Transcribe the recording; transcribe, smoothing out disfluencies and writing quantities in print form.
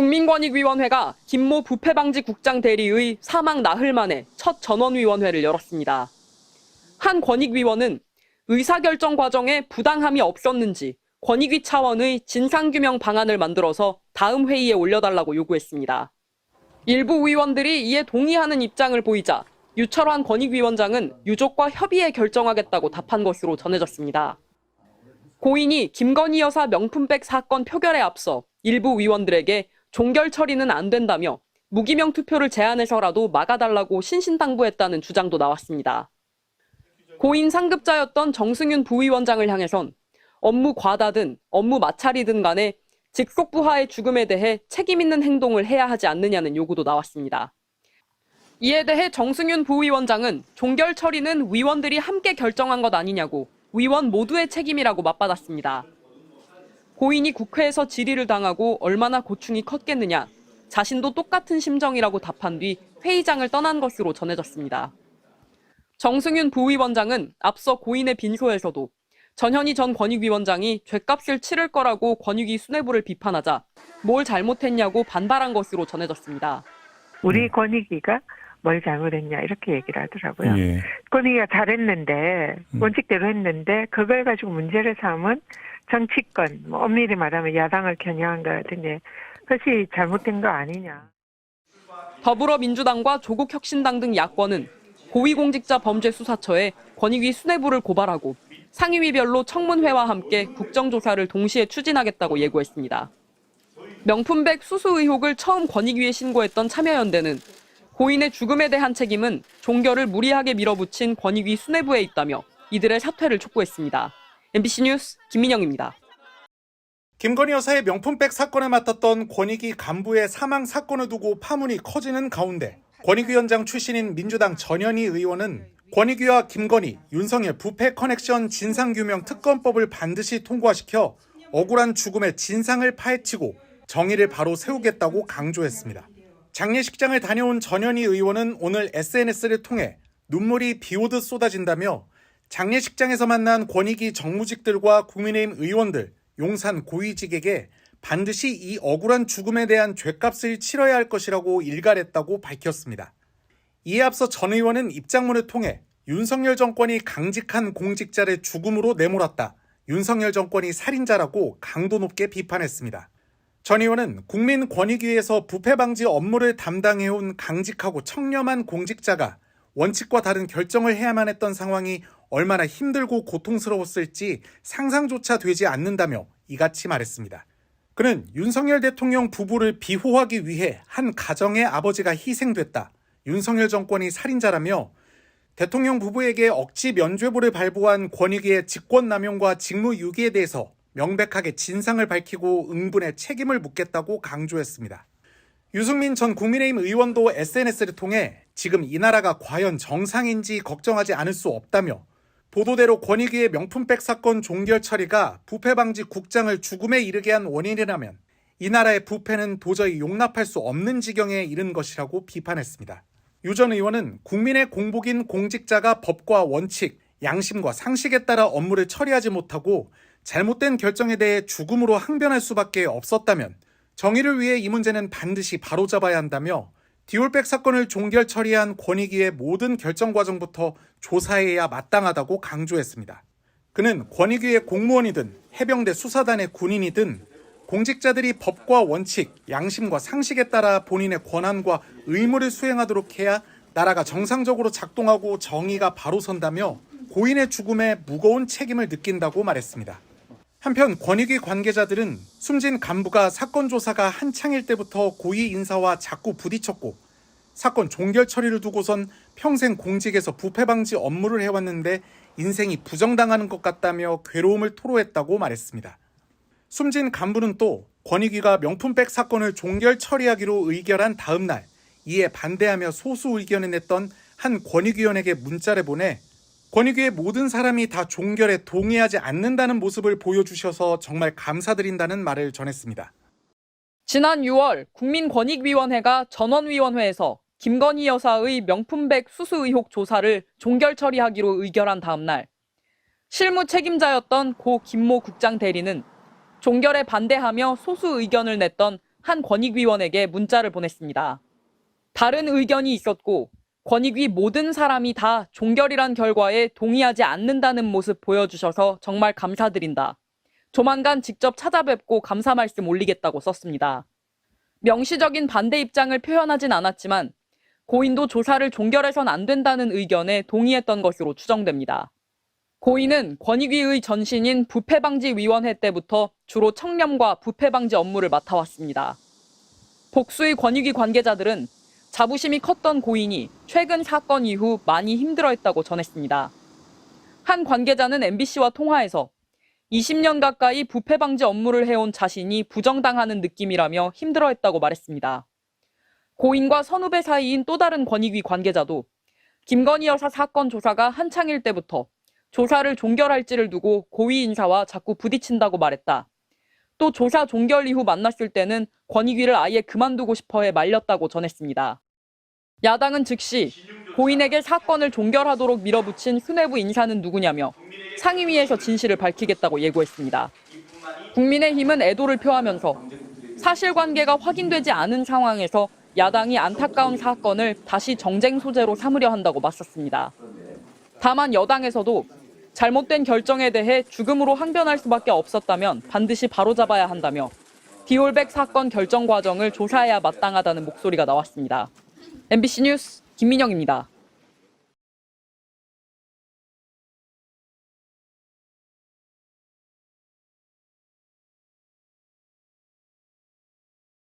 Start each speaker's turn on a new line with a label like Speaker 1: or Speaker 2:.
Speaker 1: 국민권익위원회가 김모 부패방지국장 대리의 사망 나흘 만에 첫 전원위원회를 열었습니다. 한 권익위원은 의사결정 과정에 부당함이 없었는지 권익위 차원의 진상규명 방안을 만들어서 다음 회의에 올려달라고 요구했습니다. 일부 의원들이 이에 동의하는 입장을 보이자 유철환 권익위원장은 유족과 협의해 결정하겠다고 답한 것으로 전해졌습니다. 고인이 김건희 여사 명품백 사건 표결에 앞서 일부 의원들에게 종결 처리는 안 된다며 무기명 투표를 제안해서라도 막아달라고 신신당부했다는 주장도 나왔습니다. 고인 상급자였던 정승윤 부위원장을 향해선 업무 과다든 업무 마찰이든 간에 직속 부하의 죽음에 대해 책임 있는 행동을 해야 하지 않느냐는 요구도 나왔습니다. 이에 대해 정승윤 부위원장은 종결 처리는 위원들이 함께 결정한 것 아니냐고 위원 모두의 책임이라고 맞받았습니다. 고인이 국회에서 질의를 당하고 얼마나 고충이 컸겠느냐, 자신도 똑같은 심정이라고 답한 뒤 회의장을 떠난 것으로 전해졌습니다. 정승윤 부위원장은 앞서 고인의 빈소에서도 전현희 전 권익위원장이 죗값을 치를 거라고 권익위 수뇌부를 비판하자 뭘 잘못했냐고 반발한 것으로 전해졌습니다.
Speaker 2: 우리 권익위가 뭘 잘못했냐 이렇게 얘기를 하더라고요.
Speaker 3: 예.
Speaker 2: 권익위가 잘했는데 원칙대로 했는데 그걸 가지고 문제를 삼은 정치권, 엄밀히 말하면 야당을 겨냥한 거라든지 그것이 잘못된 거 아니냐.
Speaker 1: 더불어민주당과 조국혁신당 등 야권은 고위공직자 범죄수사처에 권익위 수뇌부를 고발하고 상임위별로 청문회와 함께 국정조사를 동시에 추진하겠다고 예고했습니다. 명품백 수수 의혹을 처음 권익위에 신고했던 참여연대는 고인의 죽음에 대한 책임은 종결을 무리하게 밀어붙인 권익위 수뇌부에 있다며 이들의 사퇴를 촉구했습니다. MBC 뉴스 김민영입니다.
Speaker 3: 김건희 여사의 명품백 사건에 맡았던 권익위 간부의 사망 사건을 두고 파문이 커지는 가운데 권익위원장 출신인 민주당 전현희 의원은 권익위와 김건희, 윤석열 부패 커넥션 진상규명 특검법을 반드시 통과시켜 억울한 죽음의 진상을 파헤치고 정의를 바로 세우겠다고 강조했습니다. 장례식장을 다녀온 전현희 의원은 오늘 SNS를 통해 눈물이 비오듯 쏟아진다며 장례식장에서 만난 권익위 정무직들과 국민의힘 의원들, 용산 고위직에게 반드시 이 억울한 죽음에 대한 죗값을 치러야 할 것이라고 일갈했다고 밝혔습니다. 이에 앞서 전 의원은 입장문을 통해 윤석열 정권이 강직한 공직자를 죽음으로 내몰았다. 윤석열 정권이 살인자라고 강도 높게 비판했습니다. 전 의원은 국민권익위에서 부패 방지 업무를 담당해온 강직하고 청렴한 공직자가 원칙과 다른 결정을 해야만 했던 상황이 얼마나 힘들고 고통스러웠을지 상상조차 되지 않는다며 이같이 말했습니다. 그는 윤석열 대통령 부부를 비호하기 위해 한 가정의 아버지가 희생됐다. 윤석열 정권이 살인자라며 대통령 부부에게 억지 면죄부를 발부한 권익위의 직권남용과 직무유기에 대해서 명백하게 진상을 밝히고 응분의 책임을 묻겠다고 강조했습니다. 유승민 전 국민의힘 의원도 SNS를 통해 지금 이 나라가 과연 정상인지 걱정하지 않을 수 없다며 보도대로 권익위의 명품백 사건 종결 처리가 부패방지 국장을 죽음에 이르게 한 원인이라면 이 나라의 부패는 도저히 용납할 수 없는 지경에 이른 것이라고 비판했습니다. 유 전 의원은 국민의 공복인 공직자가 법과 원칙, 양심과 상식에 따라 업무를 처리하지 못하고 잘못된 결정에 대해 죽음으로 항변할 수밖에 없었다면 정의를 위해 이 문제는 반드시 바로잡아야 한다며 디올백 사건을 종결 처리한 권익위의 모든 결정 과정부터 조사해야 마땅하다고 강조했습니다. 그는 권익위의 공무원이든 해병대 수사단의 군인이든 공직자들이 법과 원칙, 양심과 상식에 따라 본인의 권한과 의무를 수행하도록 해야 나라가 정상적으로 작동하고 정의가 바로 선다며 고인의 죽음에 무거운 책임을 느낀다고 말했습니다. 한편 권익위 관계자들은 숨진 간부가 사건 조사가 한창일 때부터 고위 인사와 자꾸 부딪혔고 사건 종결 처리를 두고선 평생 공직에서 부패 방지 업무를 해왔는데 인생이 부정당하는 것 같다며 괴로움을 토로했다고 말했습니다. 숨진 간부는 또 권익위가 명품백 사건을 종결 처리하기로 의결한 다음 날 이에 반대하며 소수 의견을 냈던 한 권익위원에게 문자를 보내 권익위의 모든 사람이 다 종결에 동의하지 않는다는 모습을 보여주셔서 정말 감사드린다는 말을 전했습니다.
Speaker 1: 지난 6월 국민권익위원회가 전원위원회에서 김건희 여사의 명품백 수수 의혹 조사를 종결 처리하기로 의결한 다음 날 실무 책임자였던 고 김모 국장 대리는 종결에 반대하며 소수 의견을 냈던 한 권익위원에게 문자를 보냈습니다. 다른 의견이 있었고 권익위 모든 사람이 다 종결이란 결과에 동의하지 않는다는 모습 보여주셔서 정말 감사드린다. 조만간 직접 찾아뵙고 감사 말씀 올리겠다고 썼습니다. 명시적인 반대 입장을 표현하진 않았지만 고인도 조사를 종결해선 안 된다는 의견에 동의했던 것으로 추정됩니다. 고인은 권익위의 전신인 부패방지위원회 때부터 주로 청렴과 부패방지 업무를 맡아왔습니다. 복수의 권익위 관계자들은 자부심이 컸던 고인이 최근 사건 이후 많이 힘들어했다고 전했습니다. 한 관계자는 MBC와 통화에서 20년 가까이 부패 방지 업무를 해온 자신이 부정당하는 느낌이라며 힘들어했다고 말했습니다. 고인과 선후배 사이인 또 다른 권익위 관계자도 김건희 여사 사건 조사가 한창일 때부터 조사를 종결할지를 두고 고위 인사와 자꾸 부딪힌다고 말했다. 또 조사 종결 이후 만났을 때는 권익위를 아예 그만두고 싶어해 말렸다고 전했습니다. 야당은 즉시 고인에게 사건을 종결하도록 밀어붙인 수뇌부 인사는 누구냐며 상임위에서 진실을 밝히겠다고 예고했습니다. 국민의힘은 애도를 표하면서 사실관계가 확인되지 않은 상황에서 야당이 안타까운 사건을 다시 정쟁 소재로 삼으려 한다고 맞섰습니다. 다만 여당에서도 잘못된 결정에 대해 죽음으로 항변할 수밖에 없었다면 반드시 바로잡아야 한다며 디올백 사건 결정 과정을 조사해야 마땅하다는 목소리가 나왔습니다. MBC 뉴스 김민영입니다.